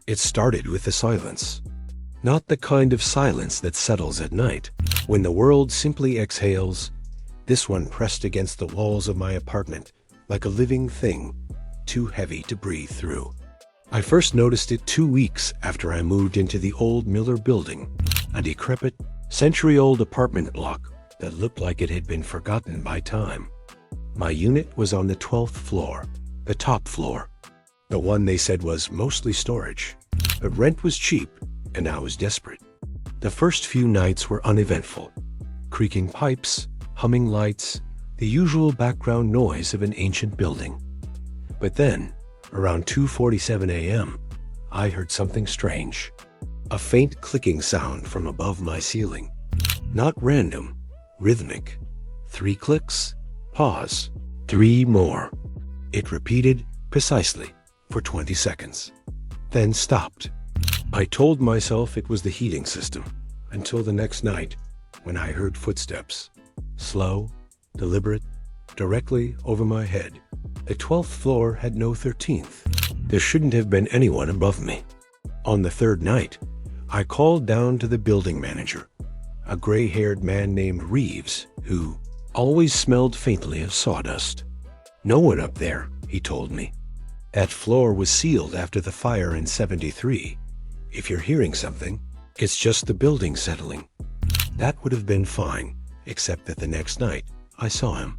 It started with the silence. Not the kind of silence that settles at night, when the world simply exhales. This one pressed against the walls of my apartment, like a living thing, too heavy to breathe through. I first noticed it 2 weeks after I moved into the old Miller building, a decrepit, century-old apartment block that looked like it had been forgotten by time. My unit was on the 12th floor, the top floor, the one they said was mostly storage, but rent was cheap and I was desperate. The first few nights were uneventful. Creaking pipes, humming lights, the usual background noise of an ancient building. But then, around 2:47 a.m., I heard something strange. A faint clicking sound from above my ceiling. Not random, rhythmic. 3 clicks, pause, 3 more. It repeated precisely for 20 seconds, then stopped. I told myself it was the heating system, until the next night, when I heard footsteps. Slow, deliberate, directly over my head. The 12th floor had no 13th. There shouldn't have been anyone above me. On the 3rd night, I called down to the building manager, a gray-haired man named Reeves, who always smelled faintly of sawdust. No one up there, he told me. That floor was sealed after the fire in '73. If you're hearing something, it's just the building settling. That would have been fine, except that the next night, I saw him.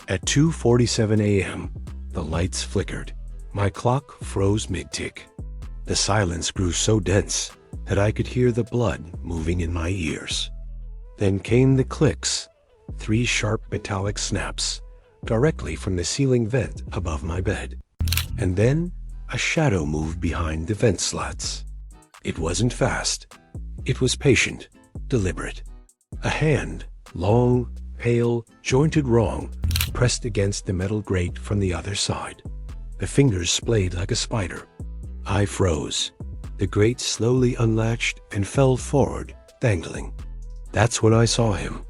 At 2:47 a.m., the lights flickered. My clock froze mid-tick. The silence grew so dense that I could hear the blood moving in my ears. Then came the clicks, 3 sharp metallic snaps, directly from the ceiling vent above my bed. And then a shadow moved behind the vent slats. It wasn't fast. It was patient, deliberate. A hand, long, pale, jointed wrong, pressed against the metal grate from the other side. The fingers splayed like a spider. I froze. The grate slowly unlatched and fell forward, dangling. That's when I saw him.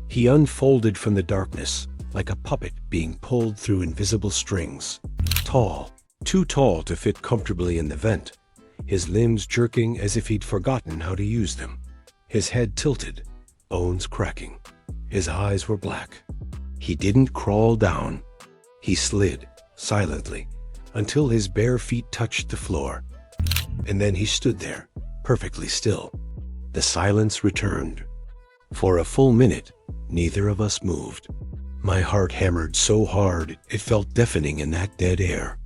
He unfolded from the darkness, like a puppet being pulled through invisible strings. Tall, too tall to fit comfortably in the vent, his limbs jerking as if he'd forgotten how to use them. His head tilted, bones cracking. His eyes were black. He didn't crawl down. He slid, silently, until his bare feet touched the floor. And then he stood there, perfectly still. The silence returned. For a full minute, neither of us moved. My heart hammered so hard it felt deafening in that dead air.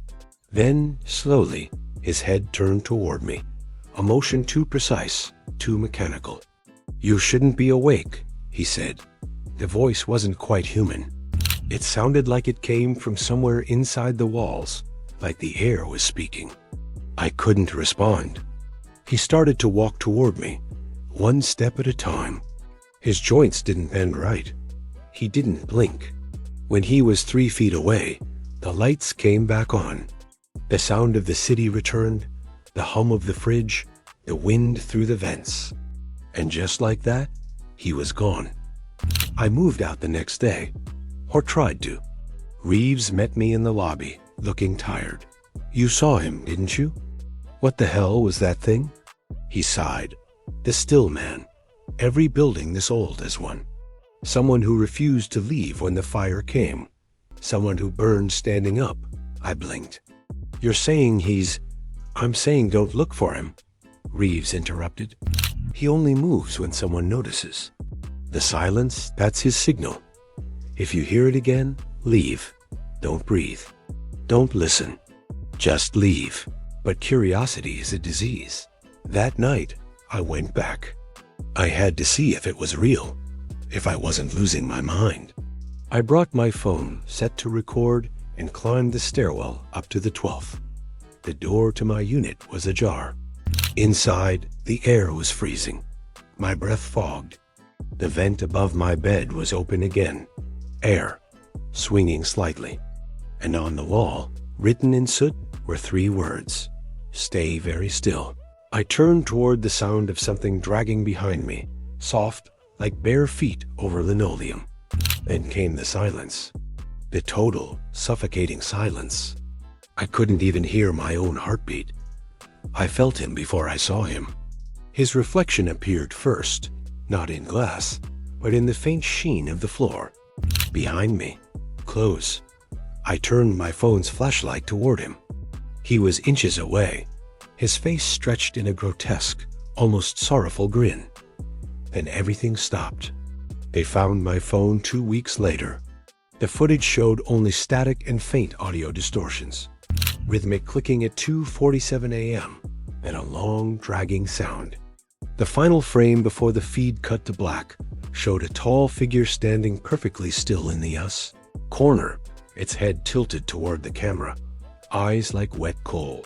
Then, slowly, his head turned toward me, a motion too precise, too mechanical. "You shouldn't be awake," he said. The voice wasn't quite human. It sounded like it came from somewhere inside the walls, like the air was speaking. I couldn't respond. He started to walk toward me, 1 step at a time. His joints didn't bend right. He didn't blink. When he was 3 feet away, the lights came back on. The sound of the city returned, the hum of the fridge, the wind through the vents. And just like that, he was gone. I moved out the next day, or tried to. Reeves met me in the lobby, looking tired. "You saw him, didn't you?" "What the hell was that thing?" He sighed. The still man. Every building this old has one. Someone who refused to leave when the fire came. Someone who burned standing up. I blinked. "You're saying he's—" "I'm saying don't look for him," Reeves interrupted. "He only moves when someone notices. The silence, that's his signal. If you hear it again, leave. Don't breathe. Don't listen. Just leave." But curiosity is a disease. That night, I went back. I had to see if it was real, if I wasn't losing my mind. I brought my phone, set to record, and climbed the stairwell up to the 12th. The door to my unit was ajar. Inside, the air was freezing. My breath fogged. The vent above my bed was open again. Air, swinging slightly. And on the wall, written in soot, were 3 words. "Stay very still." I turned toward the sound of something dragging behind me, soft, like bare feet over linoleum. Then came the silence. The total, suffocating silence. I couldn't even hear my own heartbeat. I felt him before I saw him. His reflection appeared first, not in glass, but in the faint sheen of the floor. Behind me. Close. I turned my phone's flashlight toward him. He was inches away, his face stretched in a grotesque, almost sorrowful grin. Then everything stopped. They found my phone 2 weeks later. The footage showed only static and faint audio distortions, rhythmic clicking at 2:47 a.m., and a long, dragging sound. The final frame before the feed cut to black showed a tall figure standing perfectly still in the corner, its head tilted toward the camera, eyes like wet coal.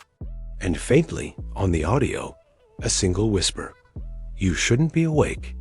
And faintly, on the audio, a single whisper, "You shouldn't be awake."